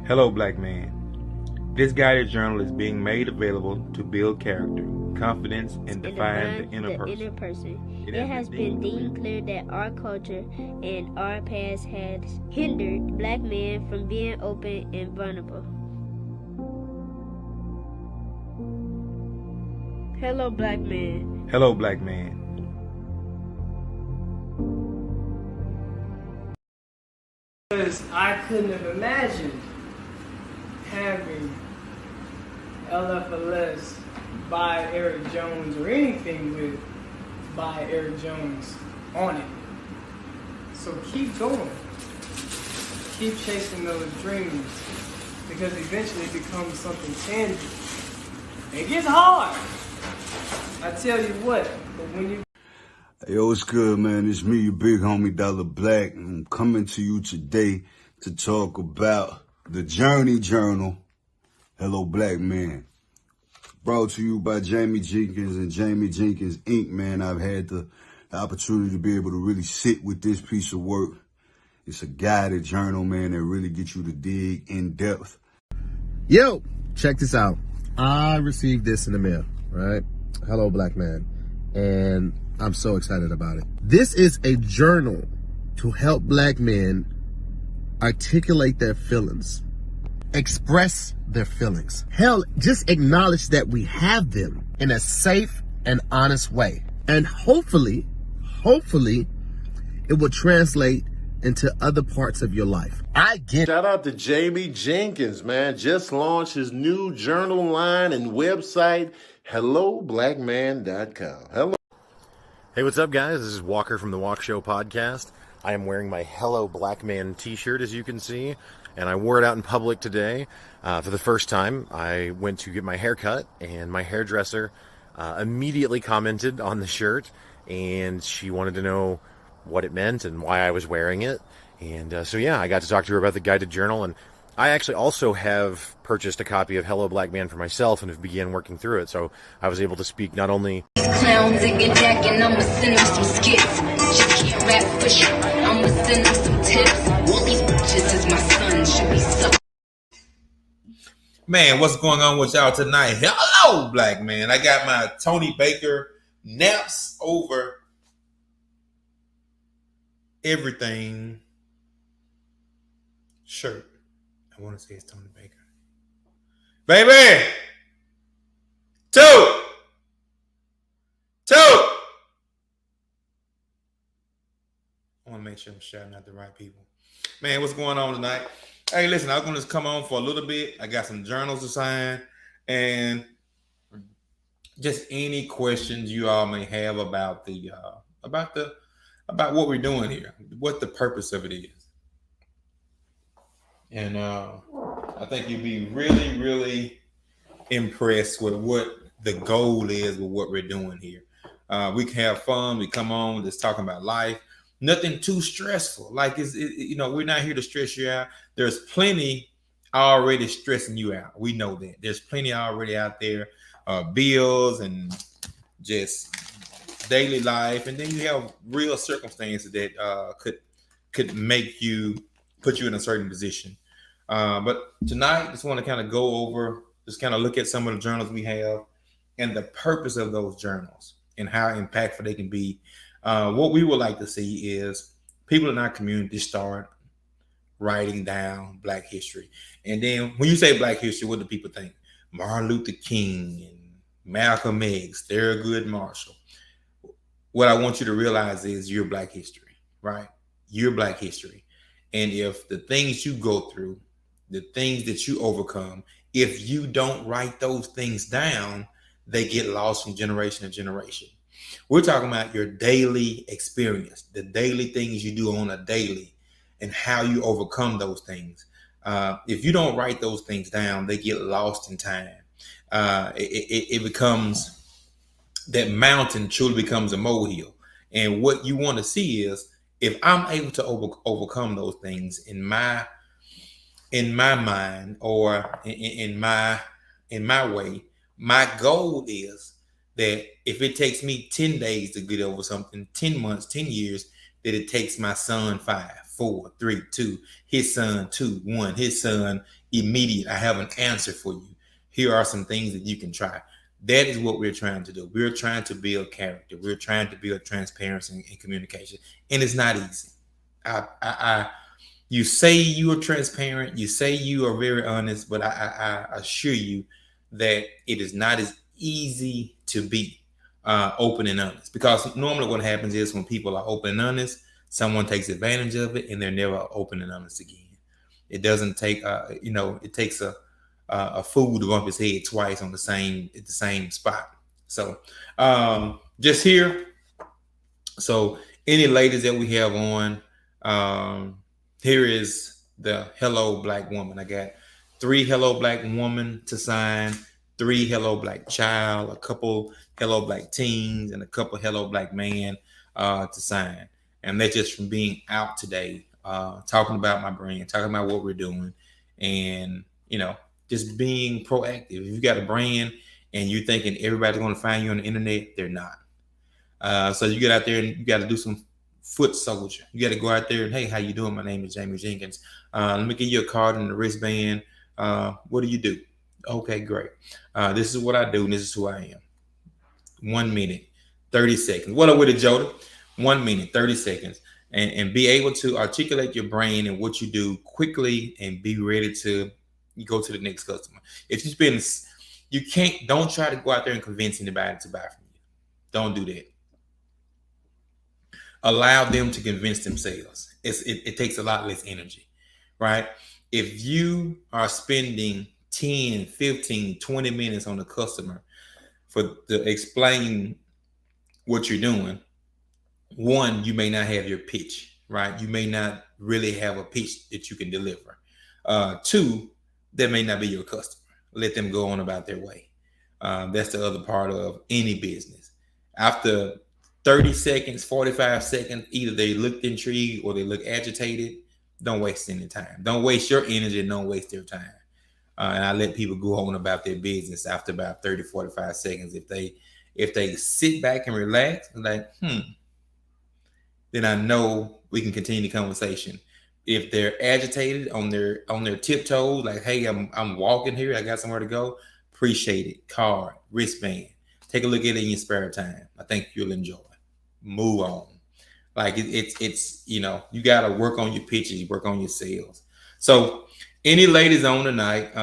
Hello, black man. This guided journal is being made available to build character, confidence, and define the inner person. It has been deemed clear that our culture and our past has hindered black men from being open and vulnerable. Hello, black man. Hello, black man. Because I couldn't have imagined having LFLS by Eric Jones or anything with by Eric Jones on it. So keep going. Keep chasing those dreams because eventually it becomes something tangible. It gets hard. I tell you what, but when you Yo, what's good, man? It's me, your big homie, Dollar Black. I'm coming to you today to talk about the Journey Journal. Hello, Black Man. Brought to you by Jamie Jenkins and Jamie Jenkins Inc., man. I've had the opportunity to be able to really sit with this piece of work. It's a guided journal, man, that really gets you to dig in depth. Yo, check this out. I received this in the mail, right? Hello, Black Man. And I'm so excited about it. This is a journal to help black men articulate their feelings, express their feelings. Hell, just acknowledge that we have them in a safe and honest way. And hopefully, it will translate into other parts of your life. Shout out to Jamie Jenkins, man. Just launched his new journal line and website, helloblackman.com. Hello. Hey, what's up, guys? This is Walker from the Walk Show podcast. I am wearing my Hello Black Man t-shirt, as you can see, and I wore it out in public today. For the first time, I went to get my hair cut, and my hairdresser immediately commented on the shirt, and she wanted to know what it meant and why I was wearing it. And so, yeah, I got to talk to her about the guided journal, and I actually also have purchased a copy of Hello Black Man for myself and have began working through it. So I was able to speak not only clowns and get jack and I'ma send them some skits. Just can't rap for sure. I'ma send them some tips. All these bitches is my son, should be so. Man, what's going on with y'all tonight? Hello, black man. I got my Tony Baker naps over everything shirt. I want to say it's Tony Baker. Baby! Two! I want to make sure I'm shouting out the right people. Man, what's going on tonight? Hey, listen, I was going to come on for a little bit. I got some journals to sign. And just any questions you all may have about about what we're doing here, what the purpose of it is. And I think you'll be really, really impressed with what the goal is with what we're doing here. We can have fun. We come on just talking about life. Nothing too stressful. Like we're not here to stress you out. There's plenty already stressing you out. We know that. There's plenty already out there, bills and just daily life, and then you have real circumstances that could make you put you in a certain position. But tonight, just want to kind of go over, just kind of look at some of the journals we have and the purpose of those journals and how impactful they can be. What we would like to see is people in our community start writing down Black history. And then when you say Black history, what do people think? Martin Luther King and Malcolm X, Thurgood Marshall. What I want you to realize is you're Black history, right? You're Black history. And if the things you go through, the things that you overcome, if you don't write those things down, they get lost from generation to generation. We're talking about your daily experience, the daily things you do on a daily and how you overcome those things. If you don't write those things down, they get lost in time. It becomes, that mountain truly becomes a molehill. And what you want to see is, if I'm able to overcome those things in my mind or in my way, my goal is that if it takes me 10 days to get over something, 10 months, 10 years, that it takes my son 5. 4, 3, 2. His son, 2, 1. His son, immediate. I have an answer for you. Here are some things that you can try. That is what we're trying to do. We're trying to build character. We're trying to build transparency and communication. And it's not easy. You say you are transparent. You say you are very honest, but I assure you that it is not as easy to be open and honest. Because normally what happens is when people are open and honest, someone takes advantage of it and they're never open and honest again. It doesn't take, it takes a fool to bump his head twice at the same spot. So just here. So any ladies that we have on, here is the Hello Black Woman. I got 3 Hello Black Woman to sign, 3 Hello Black Child, a couple Hello Black Teens, and a couple Hello Black Man to sign. And that's just from being out today, talking about my brand, talking about what we're doing, and just being proactive. If you got a brand and you're thinking everybody's going to find you on the internet, they're not. So you get out there and you got to do some foot soldier. You got to go out there and, hey, how you doing? My name is Jamie Jenkins. Let me give you a card and a wristband. What do you do? Okay, great. This is what I do, and this is who I am. 1 minute, 30 seconds. What up with it, Jody? 1 minute, 30 seconds. And be able to articulate your brain and what you do quickly and be ready to go to the next customer. If you spend, don't try to go out there and convince anybody to buy from you. Don't do that. Allow them to convince themselves. It takes a lot less energy, right? If you are spending 10, 15, 20 minutes on the customer to explain what you're doing, one, you may not have your pitch, right? You may not really have a pitch that you can deliver. 2, that may not be your customer. Let them go on about their way. That's the other part of any business. After 30 seconds, 45 seconds, either they look intrigued or they look agitated. Don't waste any time. Don't waste your energy and don't waste their time. And I let people go on about their business after about 30, 45 seconds. If they sit back and relax and like, then I know we can continue the conversation. If they're agitated on their tiptoes, like, hey, I'm walking here, I got somewhere to go, appreciate it. Card, wristband. Take a look at it in your spare time. I think you'll enjoy it. Move on. Like it's you got to work on your pitches, work on your sales. So any ladies on tonight,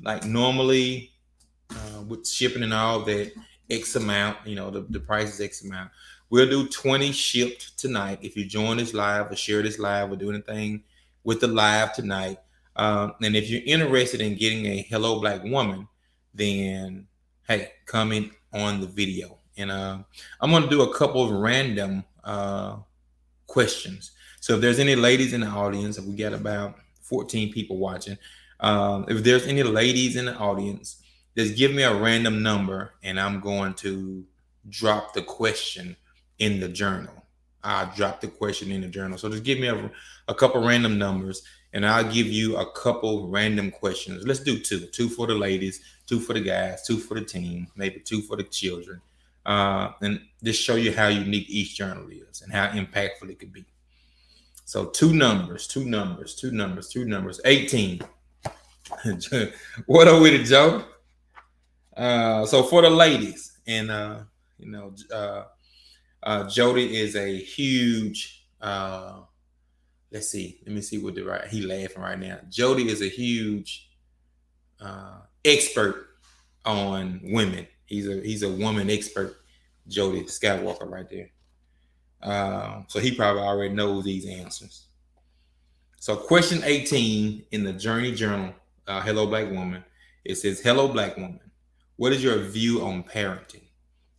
like normally with shipping and all that, X amount, the price is X amount. We'll do 20 shipped tonight. If you join this live or share this live or do anything with the live tonight. And if you're interested in getting a Hello Black Woman, then hey, comment on the video. And I'm going to do a couple of random questions. So if there's any ladies in the audience, we got about 14 people watching. If there's any ladies in the audience, just give me a random number and I'm going to drop the question in the journal. I'll drop the question in the journal. So just give me a couple random numbers and I'll give you a couple random questions. Let's do 2 for the ladies, 2 for the guys, 2 for the team, maybe 2 for the children. And just show you how unique each journal is and how impactful it could be. So 2 numbers, 18. What are we to Joe? So for the ladies, and Jody is a huge, let me see what he laughing right now. Jody is a huge expert on women. He's a woman expert, Jody Skywalker right there. So he probably already knows these answers. So question 18 in the Journey Journal, Hello Black Woman, it says, Hello Black Woman, what is your view on parenting?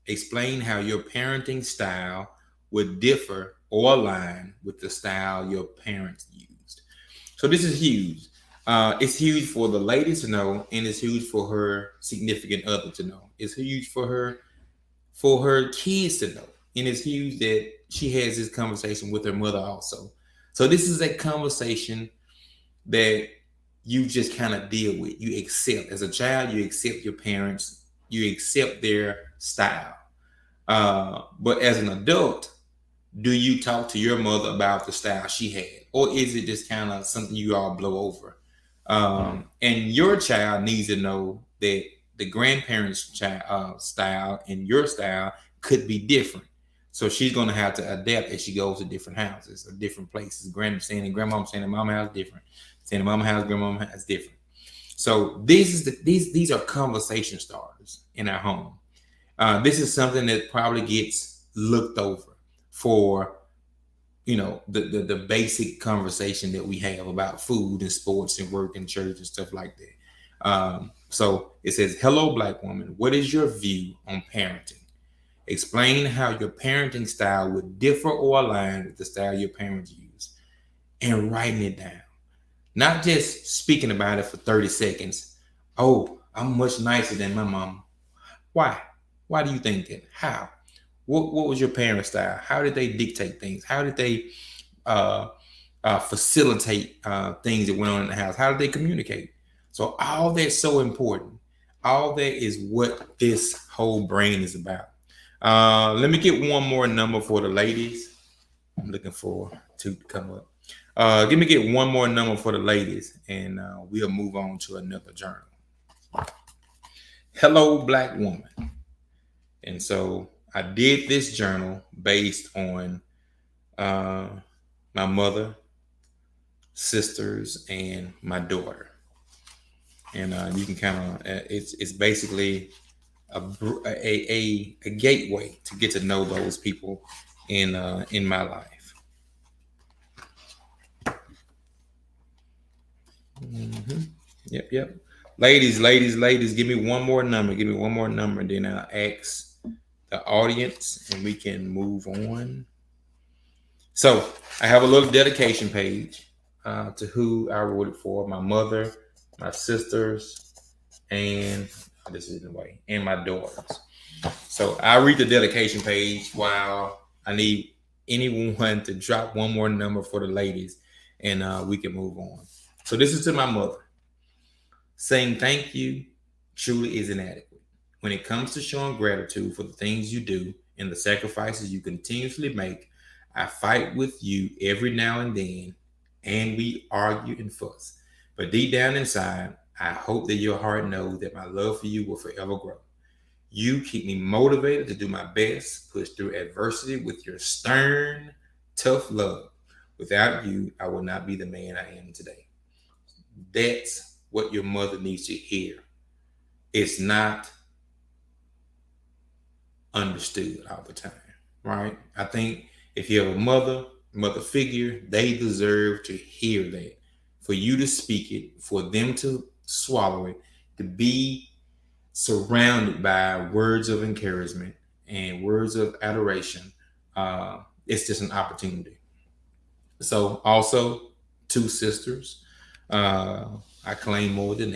Explain how your parenting style would differ or align with the style your parents used. So this is huge. It's huge for the lady to know, and it's huge for her significant other to know. It's huge for her kids to know. And it's huge that she has this conversation with her mother also. So this is a conversation that you just kind of deal with. You accept. As a child, you accept your parents. You accept their style. But as an adult, do you talk to your mother about the style she had? Or is it just kind of something you all blow over? And your child needs to know that the grandparents' style and your style could be different. So she's going to have to adapt as she goes to different houses or different places. Staying in grandmom, staying in mama house, different. Staying in mama house, grandmama house, different. So these are conversation starters in our home. This is something that probably gets looked over for, the basic conversation that we have about food and sports and work and church and stuff like that. So it says, hello, Black woman. What is your view on parenting? Explain how your parenting style would differ or align with the style your parents use, and writing it down. Not just speaking about it for 30 seconds. Oh, I'm much nicer than my mom. Why? Why do you think that? How? What was your parents' style? How did they dictate things? How did they facilitate things that went on in the house? How did they communicate? So all that's so important. All that is what this whole brain is about. Let me get one more number for the ladies. I'm looking for two to come up. Give me get one more number for the ladies, and we'll move on to another journal. Hello, Black woman. And so I did this journal based on my mother, sisters, and my daughter. And you can kind of, it's basically a gateway to get to know those people in my life. Mm-hmm. Yep. Ladies, give me one more number. And then I'll ask the audience and we can move on. So I have a little dedication page to who I wrote it for: my mother, my sisters, and my daughters. So I'll read the dedication page while I need anyone to drop one more number for the ladies, and we can move on. So this is to my mother. Saying thank you truly is inadequate. When it comes to showing gratitude for the things you do and the sacrifices you continuously make, I fight with you every now and then, and we argue and fuss. But deep down inside, I hope that your heart knows that my love for you will forever grow. You keep me motivated to do my best, push through adversity with your stern, tough love. Without you, I will not be the man I am today. That's what your mother needs to hear. It's not understood all the time, right? I think if you have a mother figure, they deserve to hear that. For you to speak it, for them to swallow it, to be surrounded by words of encouragement and words of adoration, it's just an opportunity. So also 2 sisters, I claim more than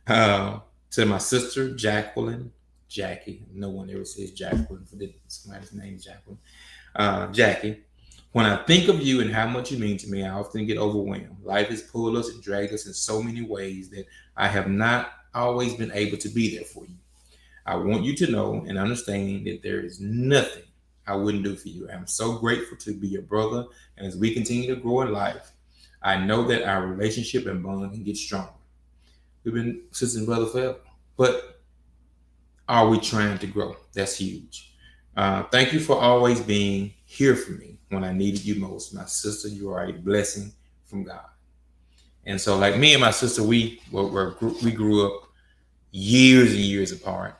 that. To my sister, Jackie. No one ever says Jacqueline for somebody's name, Jacqueline. Jackie, when I think of you and how much you mean to me, I often get overwhelmed. Life has pulled us and dragged us in so many ways that I have not always been able to be there for you. I want you to know and understand that there is nothing I wouldn't do for you. I'm so grateful to be your brother, and as we continue to grow in life, I know that our relationship and bond can get stronger. We've been sisters and brothers forever, but are we trying to grow? That's huge. Thank you for always being here for me when I needed you most. My sister, you are a blessing from God. And so, like me and my sister, we grew up years and years apart.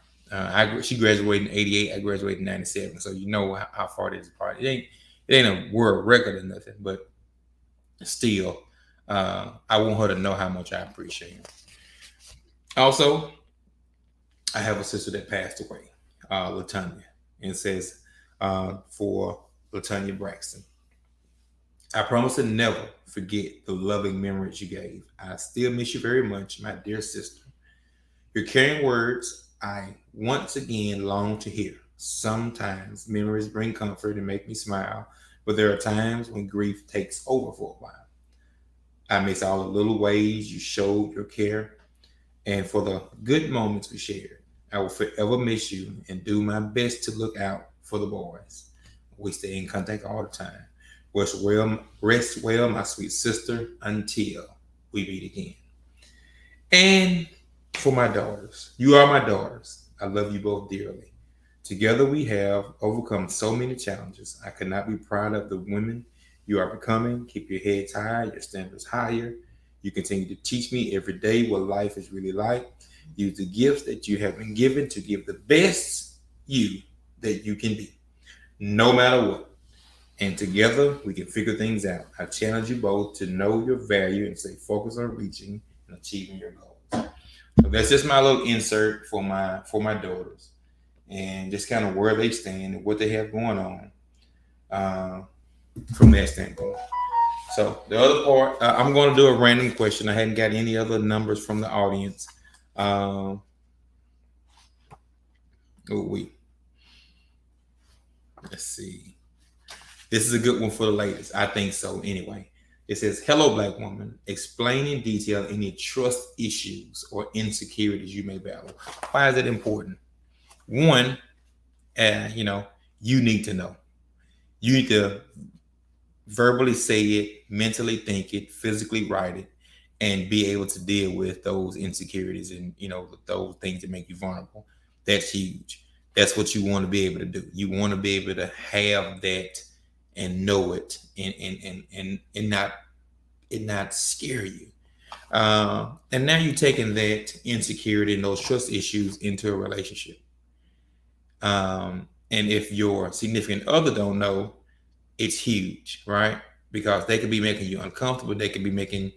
She graduated in 88. I graduated in 97. So you know how far it is apart. It ain't a world record or nothing, but still, I want her to know how much I appreciate her. Also, I have a sister that passed away, LaTanya, and it says for LaTanya Braxton, I promise to never forget the loving memories you gave. I still miss you very much, my dear sister. Your caring words I once again long to hear. Sometimes memories bring comfort and make me smile, but there are times when grief takes over for a while. I miss all the little ways you showed your care and for the good moments we shared. I will forever miss you and do my best to look out for the boys. We stay in contact all the time. Rest well, my sweet sister, until we meet again. And for my daughters, you are my daughters. I love you both dearly. Together we have overcome so many challenges. I could not be proud of the women you are becoming. Keep your heads high, your standards higher. You continue to teach me every day what life is really like. Use the gifts that you have been given to give the best you that you can be, no matter what. And together we can figure things out. I challenge you both to know your value and stay focused on reaching and achieving your goals. So that's just my little insert for my daughters, and just kind of where they stand and what they have going on from that standpoint. So the other part, I'm going to do a random question. I hadn't got any other numbers from the audience. Let's see. This is a good one for the ladies. I think so anyway. It says, hello, Black woman. Explain in detail any trust issues or insecurities you may battle. Why is it important? One, you need to know. You need to verbally say it, mentally think it, physically write it, and be able to deal with those insecurities and, those things that make you vulnerable. That's huge. That's what you want to be able to do. You want to be able to have that and know it and not scare you. And now you're taking that insecurity and those trust issues into a relationship. And if your significant other don't know, it's huge, right? Because they could be making you uncomfortable. They could be making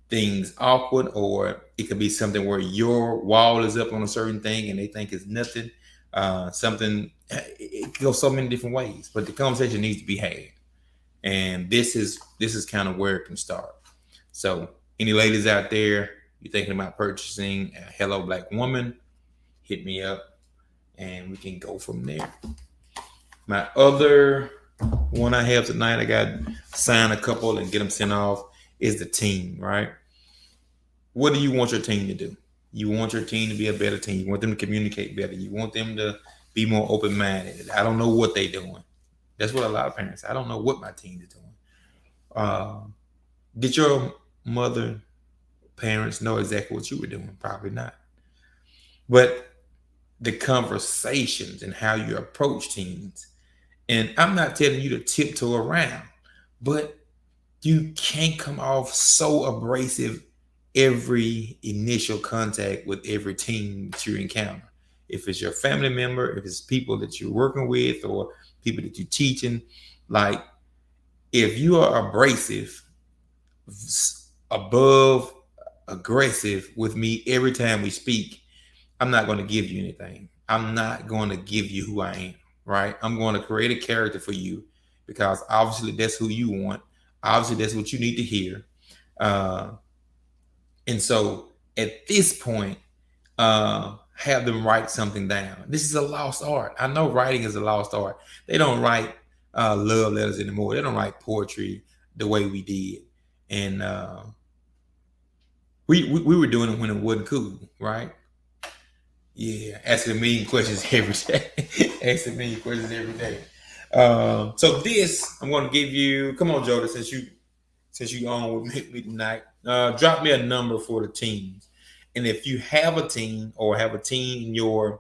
things awkward, or it could be something where your wall is up on a certain thing and they think it's nothing. It can go so many different ways, but the conversation needs to be had. And this is kind of where it can start. So any ladies out there, you're thinking about purchasing a Hello Black Woman, hit me up and we can go from there. My other one I have tonight, I got to sign a couple and get them sent off, is the team, right? What do you want your team to do? You want your team to be a better team. You want them to communicate better. You want them to be more open-minded. I don't know what they're doing. That's what a lot of parents, I don't know what my team is doing. Did your parents know exactly what you were doing? Probably not. But the conversations and how you approach teens, and I'm not telling you to tiptoe around, but you can't come off so abrasive every initial contact with every teen that you encounter. If it's your family member, if it's people that you're working with or people that you're teaching, like if you are abrasive, above aggressive with me every time we speak, I'm not going to give you anything. I'm not going to give you who I am, right? I'm going to create a character for you because obviously that's who you want. Obviously that's what you need to hear. And so at this point, have them write something down. This is a lost art. I know writing is a lost art. They don't write love letters anymore. They don't write poetry the way we did. And we were doing it when it wasn't cool, right? Yeah, asking a million questions every day. Asking a million questions every day. So this, I'm going to give you, come on, Jordan, since you on with me tonight, drop me a number for the teams. And if you have a team or have a team in your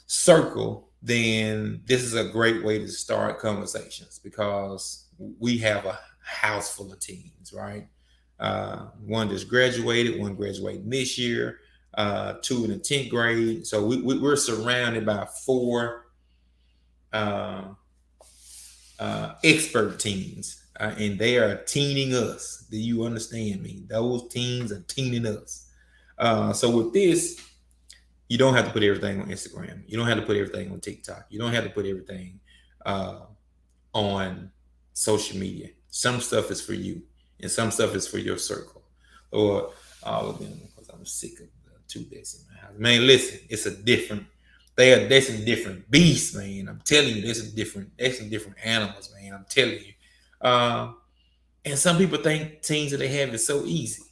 circle, then this is a great way to start conversations because we have a house full of teens, right? One just graduated, one graduating this year, two in the 10th grade. So we're surrounded by 4 expert teens, and they are teening us. Do you understand me? Those teens are teening us. So with this, you don't have to put everything on Instagram. You don't have to put everything on TikTok. You don't have to put everything on social media. Some stuff is for you, and some stuff is for your circle, or all of them. Because I'm sick of the 2 that's in my house. Man, listen, it's a different. They're some different beasts, man. I'm telling you, there's some different animals, man. I'm telling you. And some people think teens that they have is so easy.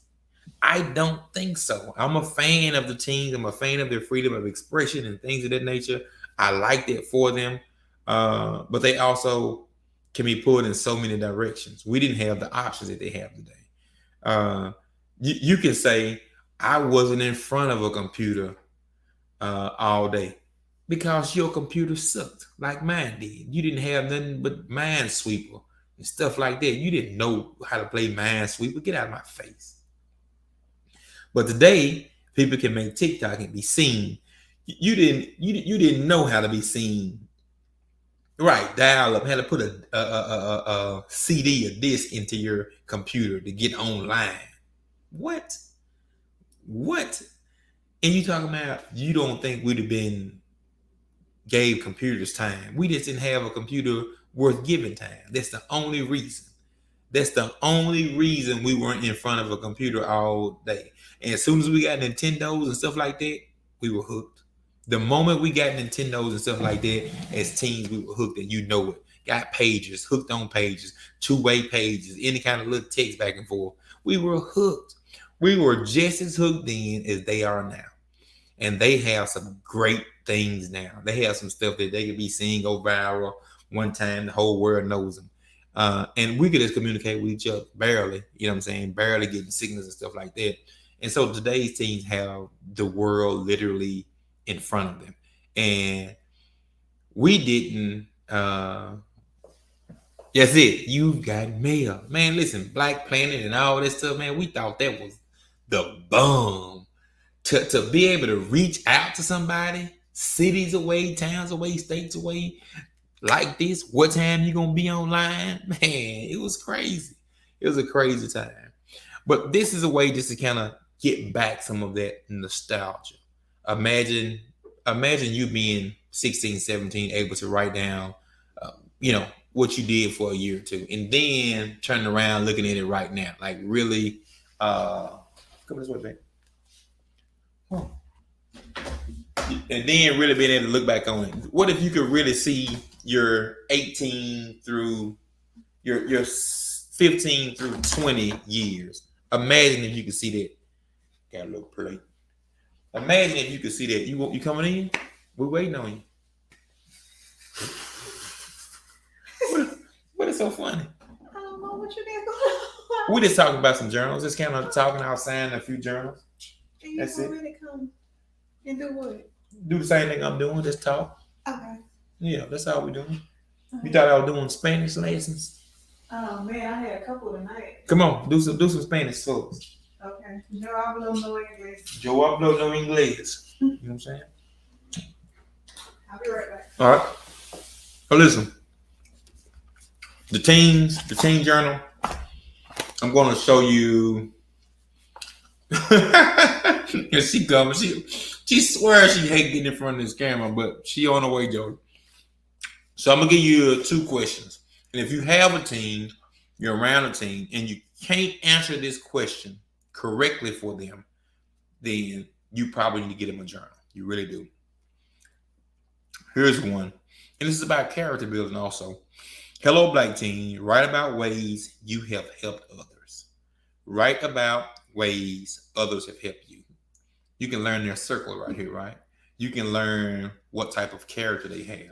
I don't think so. I'm a fan of the teens. I'm a fan of their freedom of expression and things of that nature. I like that for them. but they also can be pulled in so many directions. We didn't have the options that they have today. You can say, I wasn't in front of a computer all day because your computer sucked like mine did. You didn't have nothing but Minesweeper and stuff like that. You didn't know how to play Minesweeper. Get out of my face. But today, people can make TikTok and be seen. You didn't know how to be seen. Right, dial up, had to put a CD, a disc into your computer to get online. What? And you talking about you don't think we'd have been gave computers time? We just didn't have a computer worth giving time. That's the only reason. That's the only reason we weren't in front of a computer all day. And as soon as we got Nintendos and stuff like that, we were hooked. The moment we got Nintendos and stuff like that, as teens, we were hooked, and you know it. Got pages, hooked on pages, two-way pages, any kind of little text back and forth. We were hooked. We were just as hooked then as they are now. And they have some great things now. They have some stuff that they could be seeing go viral one time. The whole world knows them. And we could just communicate with each other barely, you know what I'm saying? Barely getting signals and stuff like that. And so today's teens have the world literally in front of them. And we didn't, that's it. You got mail. Man, listen, Black Planet and all this stuff, man, we thought that was the bomb. To be able to reach out to somebody, cities away, towns away, states away, like this, what time you gonna be online? Man, it was crazy. It was a crazy time. But this is a way just to kind of get back some of that nostalgia. Imagine you being 16, 17, able to write down, what you did for a year or two, and then turning around looking at it right now, like really, come this way, babe. Oh. And then really being able to look back on it. What if you could really see your 18 through your 15 through 20 years? Imagine if you could see that. Got a little plate. Imagine if you could see that. You coming in? We're waiting on you. What is so funny? I don't know what you got going on. We just talking about some journals. Just kind of talking outside a few journals. And you That's want it. me to come and do what? Do the same thing I'm doing. Just talk. Okay. Yeah, that's all we're doing. You thought I was doing Spanish lessons? Oh man, I had a couple tonight. Come on, do some Spanish for us. Okay. Yo hablo no inglés. Yo hablo no inglés. You know what I'm saying? I'll be right back. All right. So listen, the teen journal. I'm going to show you. And she comes. She swears she hates getting in front of this camera, but she on the way, Jody. So I'm gonna give you 2 questions, and if you have a teen, you're around a teen, and you can't answer this question correctly for them, then you probably need to get them a journal. You really do. Here's one, and this is about character building also. Hello, Black teen. Write about ways you have helped others. Write about ways others have helped you. You can learn their circle right here, right? You can learn what type of character they have.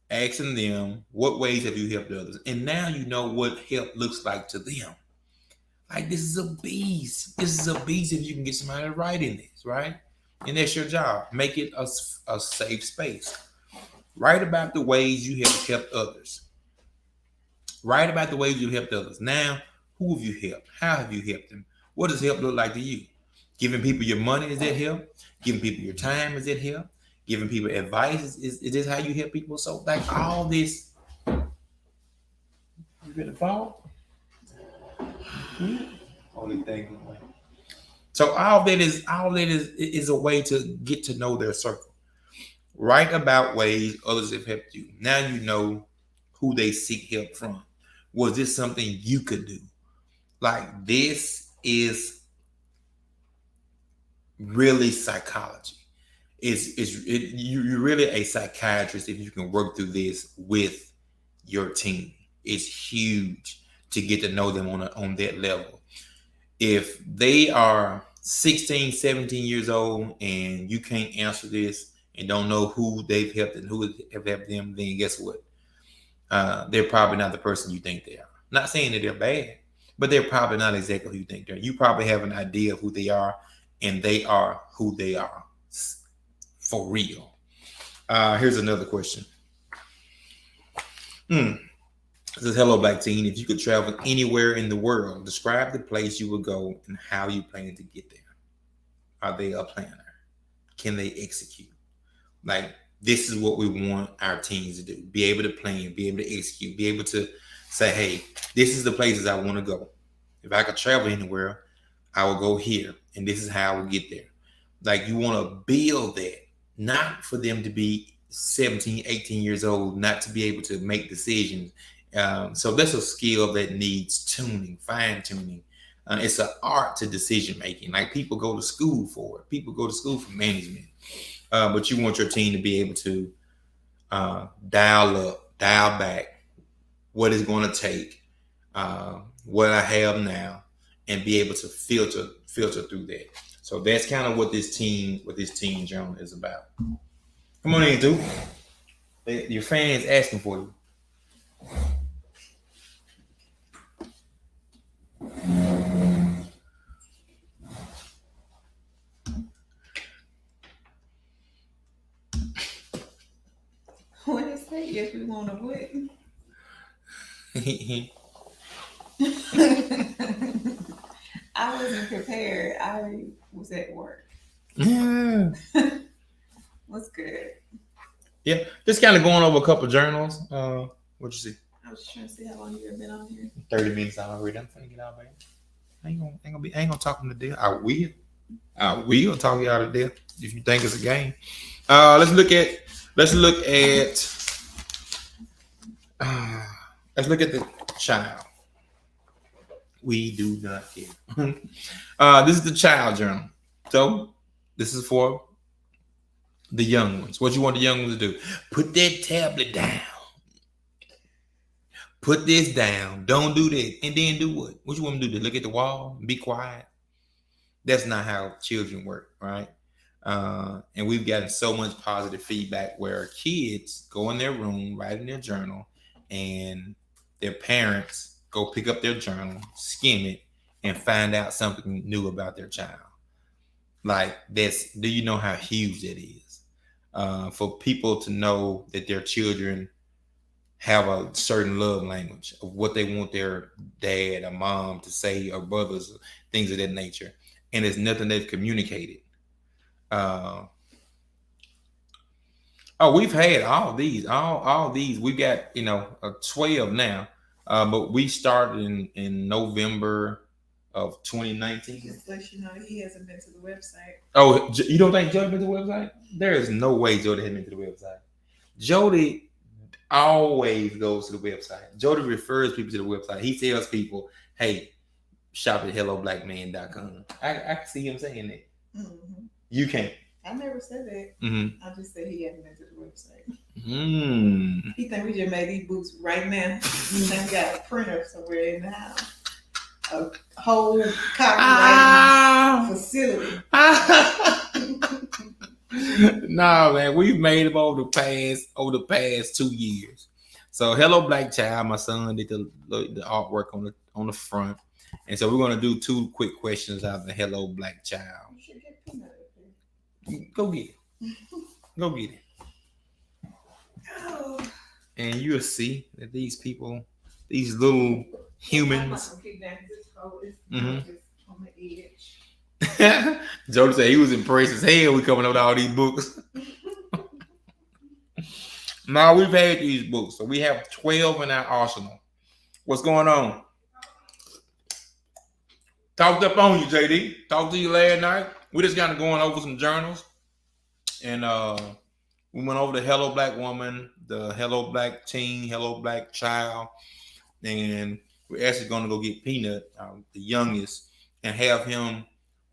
Asking them, what ways have you helped others? And now you know what help looks like to them. Like, this is a beast. This is a beast if you can get somebody to write in this, right? And that's your job. Make it a safe space. Write about the ways you have helped others. Write about the ways you helped others. Now, who have you helped? How have you helped them? What does help look like to you? Giving people your money, is that help? Giving people your time, is that help? Giving people advice, is this how you help people? So like all this, you gonna fall? Only thing. So all that is a way to get to know their circle. Write about ways others have helped you. Now you know who they seek help from. Was this something you could do? Like, this is really psychology. You're really a psychiatrist if you can work through this with your team. It's huge to get to know them on that level. If they are 16, 17 years old and you can't answer this and don't know who they've helped and who have helped them, then guess what? They're probably not the person you think they are. Not saying that they're bad, but they're probably not exactly who you think they are. You probably have an idea of who they are, and they are who they are for real. Here's another question. This is Hello Black Teen. If you could travel anywhere in the world, describe the place you would go and how you plan to get there. Are they a planner? Can they execute? Like, this is what we want our teens to do. Be able to plan, be able to execute, be able to say, hey, this is the places I want to go. If I could travel anywhere, I will go here, and this is how I will get there. Like, you want to build that, not for them to be 17, 18 years old, not to be able to make decisions. So that's a skill that needs tuning, fine tuning. It's an art to decision making. Like, people go to school for it. People go to school for management. But you want your team to be able to dial up, dial back what it's going to take, what I have now, and be able to filter through that. So that's kind of what this teen journal is about. Come on in, dude. Your fans asking for you. What did it say? Yes, we want to win. I wasn't prepared. I was at work. Yeah. What's good? Yeah, just kind of going over a couple journals. What'd you see? I was trying to see how long you've been on here. 30 minutes already. I'm trying to get out, man. I ain't gonna talk them to death. I will talk you out of death if you think it's a game. Let's look at the child. We do not care. This is the child journal. So this is for the young ones. What you want the young ones to do? Put that tablet down. Put this down. Don't do that. And then do what? What you want them to do? Look at the wall and be quiet? That's not how children work, right? And we've gotten so much positive feedback where kids go in their room, write in their journal, and their parents go pick up their journal, skim it, and find out something new about their child. Like, that's, do you know how huge that is? For people to know that their children have a certain love language of what they want their dad or mom to say, or brothers, things of that nature. And it's nothing they've communicated. We've had all these. We got, 12 now. But we started in November of 2019. Just let you know he hasn't been to the website. Oh, you don't think Jody been to the website? There is no way Jody hasn't been to the website. Jody always goes to the website. Jody refers people to the website. He tells people, hey, shop at helloblackman.com. I can see him saying that. Mm-hmm. You can't. I never said that. Mm-hmm. I just said he hadn't been to the website. Mm. He think we just made these books right now. He think we got a printer somewhere in the house. A whole copywriting facility. No, man, we've made them over the past 2 years. So Hello Black Child, my son did the artwork on the front. And so we're gonna do 2 quick questions out of the Hello Black Child. You should get peanut up there. Go get it. Go get it. Oh. And you'll see that these people, these little humans. Mm-hmm. On the edge. Jody said he was impressed as hell. We coming up with all these books. No, we've had these books. So we have 12 in our arsenal. What's going on? Talked up on you, JD. Talked to you last night. We just kind of going over some journals. And we went over the Hello Black Woman, the Hello Black Teen, Hello Black Child. And we're actually going to go get Peanut, the youngest, and have him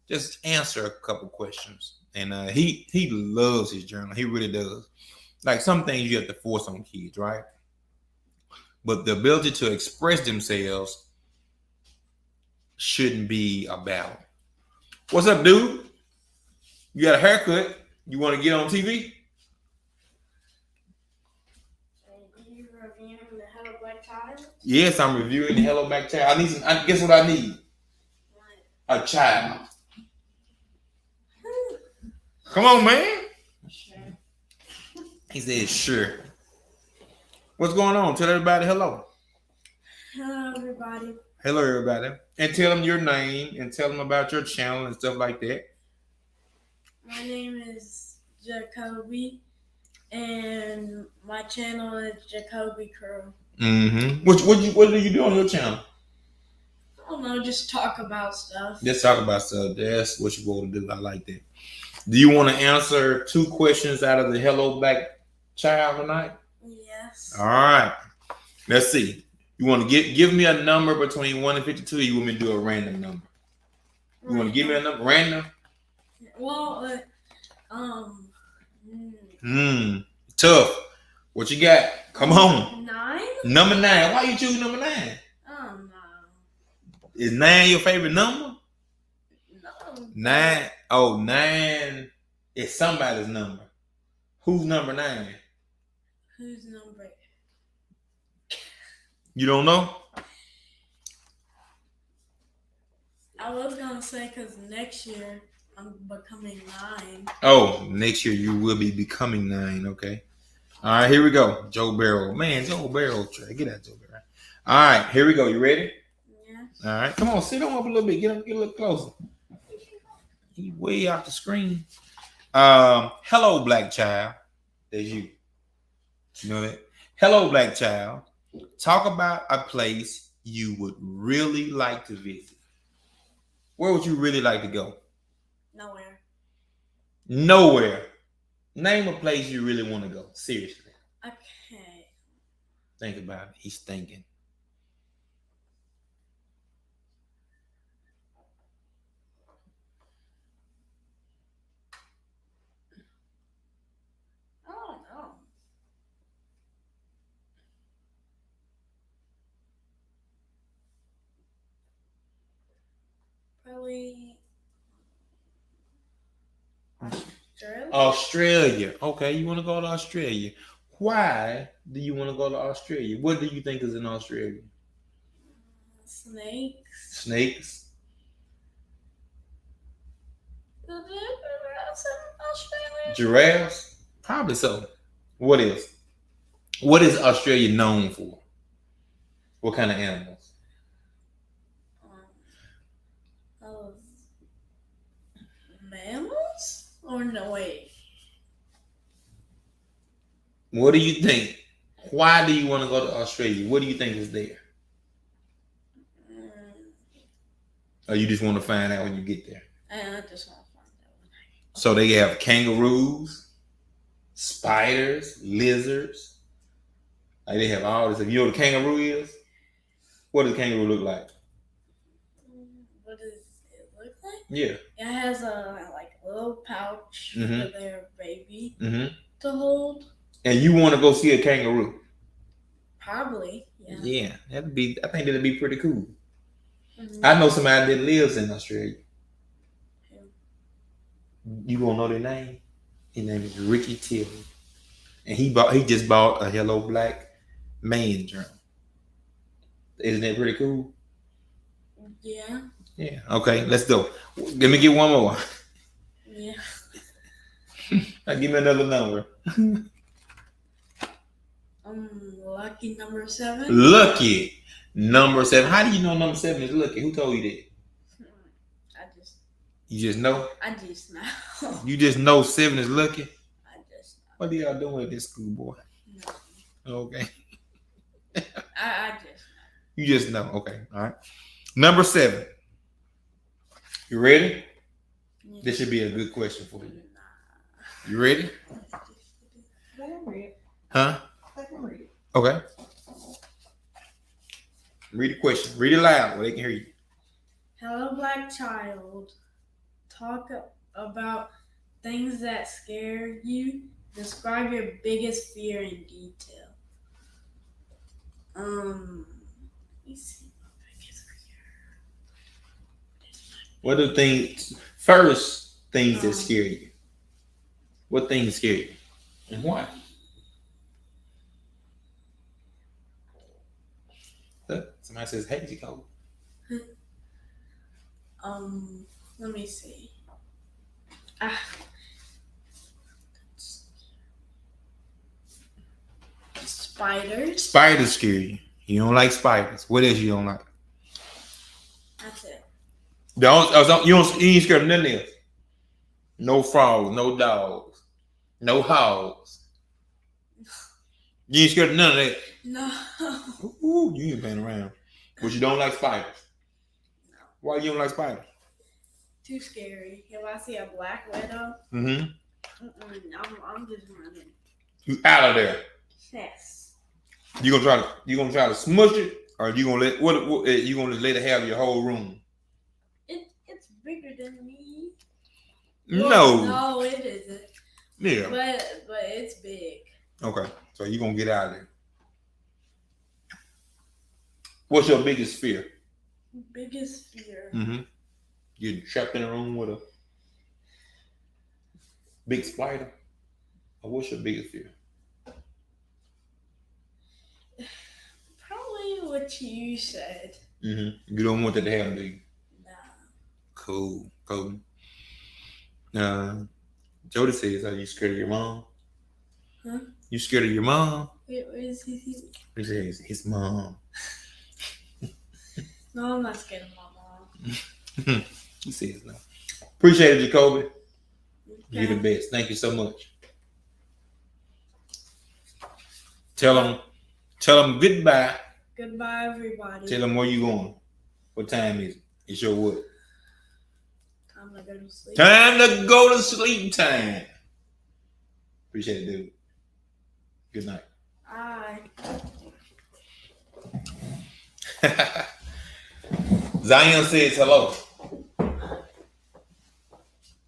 just answer a couple questions. And he loves his journal. He really does. Like, some things you have to force on kids, right? But the ability to express themselves shouldn't be a battle. What's up, dude? You got a haircut? You want to get on TV? child? Yes, I'm reviewing the Hello Black Child. I need some. Guess what I need? A child. Come on, man. He said, sure. What's going on? Tell everybody hello. Hello, everybody. Hello, everybody. And tell them your name and tell them about your channel and stuff like that. My name is Jacoby, and my channel is Jacoby Crew. Mm-hmm. What do you do on your channel? I don't know, just talk about stuff. Let's talk about stuff. That's what you want to do. I like that. Do you want to answer 2 questions out of the Hello Black Child tonight? Yes. All right. Let's see. You want to give me a number between 1 and 52, or you want me to do a random number? You want to give me a number? Random? Well, Tough. What you got? Come on. 9? Number 9. Why you choose number 9? Oh, no. Is 9 your favorite number? No. 9. Oh, 9 is somebody's number. Who's number 9? Who's number? You don't know? I was going to say because next year I'm becoming 9. Oh, next year you will be becoming 9. Okay. All right, here we go. Joe Barrow. Man, Joe Barrow. Get out, Joe Barrow. All right, here we go. You ready? Yeah. All right. Come on, sit on up a little bit. Get a little closer. He's way off the screen. Hello, Black Child. There's you. You know that? Hello, Black Child. Talk about a place you would really like to visit. Where would you really like to go? Nowhere. Nowhere. Name a place you really want to go. Seriously. Okay. Think about it. He's thinking. I don't know. Probably Australia. Okay, you want to go to Australia. Why do you want to go to Australia? What do you think is in Australia? Snakes. Snakes? Australia. Giraffes? Probably so. What is? What is Australia known for? What kind of animals? Mammals? Or no, wait. What do you think? Why do you want to go to Australia? What do you think is there? Or you just want to find out when you get there? I just want to find out. So they have kangaroos, spiders, lizards. Like they have all this. If you know what a kangaroo is, what does a kangaroo look like? What does it look like? Yeah. It has a little pouch for their baby to hold. And you want to go see a kangaroo? Probably, yeah. Yeah, I think that'd be pretty cool. I know somebody that lives in Australia. You gonna know their name? His name is Ricky Till, and he just bought a Hello Black Man journal. Isn't that pretty cool? Yeah. Yeah. Okay, let's go. Let me get one more. Yeah. Give me another number. Lucky number 7. Lucky number 7. How do you know number 7 is lucky? Who told you that? You just know? I just know. You just know 7 is lucky? I just know. What are y'all doing at this school, boy? No. Okay. I just know. You just know. Okay. All right. Number 7. You ready? Yeah. This should be a good question for you. You ready? Huh? Okay. Read the question. Read it loud where they can hear you. Hello, Black Child. Talk about things that scare you. Describe your biggest fear in detail. Let me see my biggest fear. What are things that scare you? What things scare you? And why? Somebody says, hey, Jacob. Let me see. Spiders. Spiders scare you. You don't like spiders. What else you don't like? That's it. You ain't scared of nothing else. No frogs, no dogs, no hogs. You ain't scared of none of that. No. Ooh, you ain't playing around. But you don't like spiders. No. Why you don't like spiders? Too scary. If I see a black widow, Mm-hmm. I'm just running. You out of there. Yes. You gonna try to smush it, or you gonna let it have your whole room? It's bigger than me. No. No, it isn't. Yeah. But it's big. Okay, so you gonna get out of there. What's your biggest fear? Biggest fear. Mm-hmm. Getting trapped in a room with a big spider? Or what's your biggest fear? Probably what you said. Mm-hmm. You don't want that to happen, do you? Nah. Cool. Jody says, are you scared of your mom? Huh? You scared of your mom? Wait, what is he? He says, his mom. No, I'm not scared of my mom. He says no. Appreciate it, Jacoby. Okay. You're the best. Thank you so much. Tell them goodbye. Goodbye, everybody. Tell them where you going. What time is it? It's your what? Time to go to sleep. Time to go to sleep time. Appreciate it, dude. Good night. Bye. Zion says hello.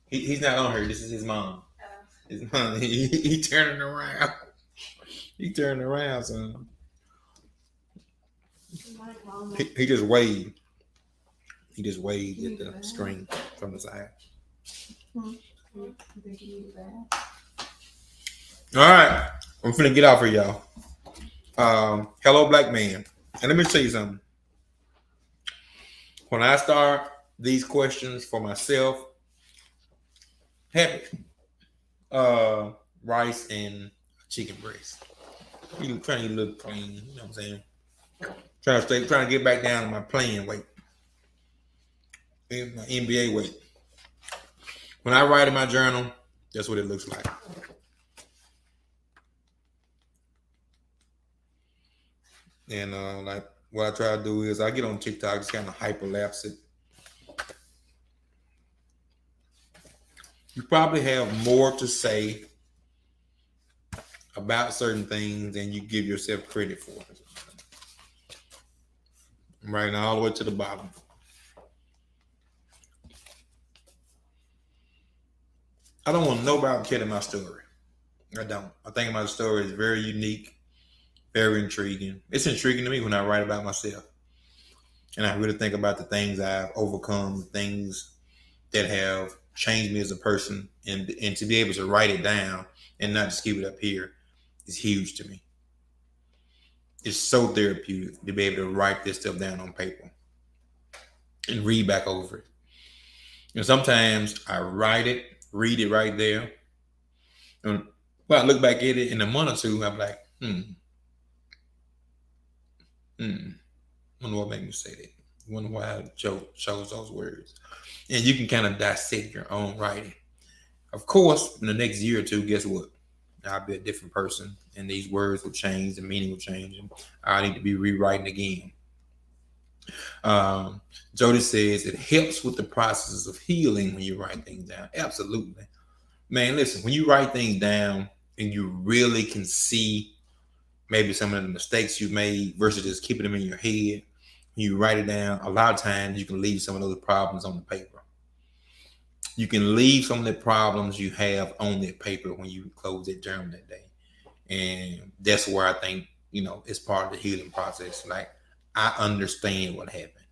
He's not on her. This is his mom. His mom. He turning around. He turning around, son. He just waved. He just waved at the screen from the side. All right. I'm finna get off here, y'all. Hello, black man. And let me tell you something. When I start these questions for myself, happy. Rice and chicken breast. You trying to look clean, you know what I'm saying? Trying to get back down to my playing weight. My NBA weight. When I write in my journal, that's what it looks like. And like what I try to do is I get on TikTok, just kind of hyperlapse it. You probably have more to say about certain things than you give yourself credit for. I'm writing all the way to the bottom. I don't want nobody killing my story. I don't. I think my story is very unique, very intriguing. It's intriguing to me when I write about myself. And I really think about the things I've overcome, the things that have changed me as a person. And to be able to write it down and not just keep it up here is huge to me. It's so therapeutic to be able to write this stuff down on paper and read back over it. And sometimes I write it, read it right there. And when I look back at it in a month or two, I'm like, wonder what made me say that. Wonder why I chose those words. And you can kind of dissect your own writing. Of course, in the next year or two, guess what? I'll be a different person, and these words will change, the meaning will change, and I need to be rewriting again. Jody says it helps with the processes of healing when you write things down. Absolutely. Man, listen, when you write things down and you really can see maybe some of the mistakes you made versus just keeping them in your head, you write it down, a lot of times you can leave some of those problems on the paper. You can leave some of the problems you have on that paper when you close that journal that day. And that's where I think, it's part of the healing process. Like, I understand what happened.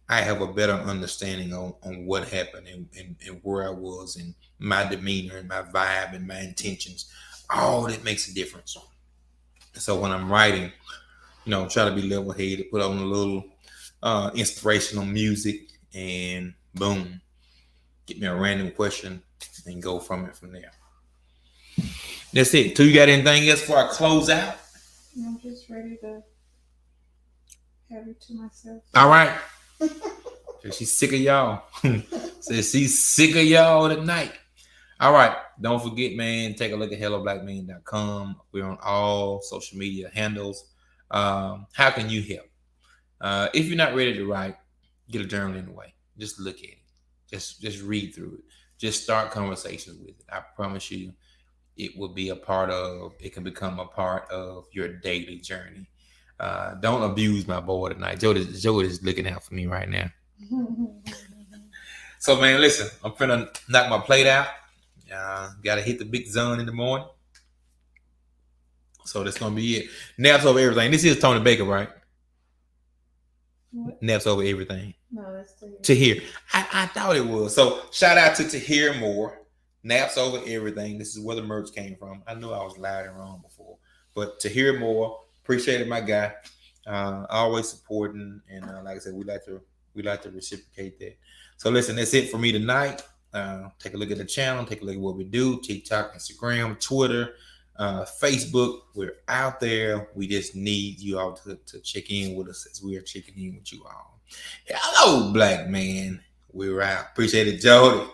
I have a better understanding on what happened and where I was and my demeanor and my vibe and my intentions. All that makes a difference. So when I'm writing, try to be level-headed, put on a little inspirational music, and boom, get me a random question and go from there. That's it. Do you got anything else before I close out? I'm just ready to have it to myself. All right. She's sick of y'all. Says she's sick of y'all tonight. All right. Don't forget, man, take a look at helloblackman.com. We're on all social media handles. How can you help? If you're not ready to write, get a journal anyway. Just look at it. Just read through it. Just start conversations with it. I promise you, it will be it can become a part of your daily journey. Don't abuse my boy tonight. Joe is looking out for me right now. So, man, listen, I'm finna knock my plate out. Gotta hit the big zone in the morning. So that's gonna be it. Naps over everything. This is Tony Baker, right? What? Naps over everything. No, that's Tahir. I thought it was. So shout out to Tahir Moore. Naps over everything. This is where the merch came from. I knew I was loud and wrong before, but Tahir Moore, appreciate it, my guy. Always supporting, and like I said, we like to reciprocate that. So listen, that's it for me tonight. Take a look at the channel. Take a look at what we do. TikTok, Instagram, Twitter, Facebook. We're out there. We just need you all to check in with us as we are checking in with you all. Hello, black man. We're out. Appreciate it, Jody.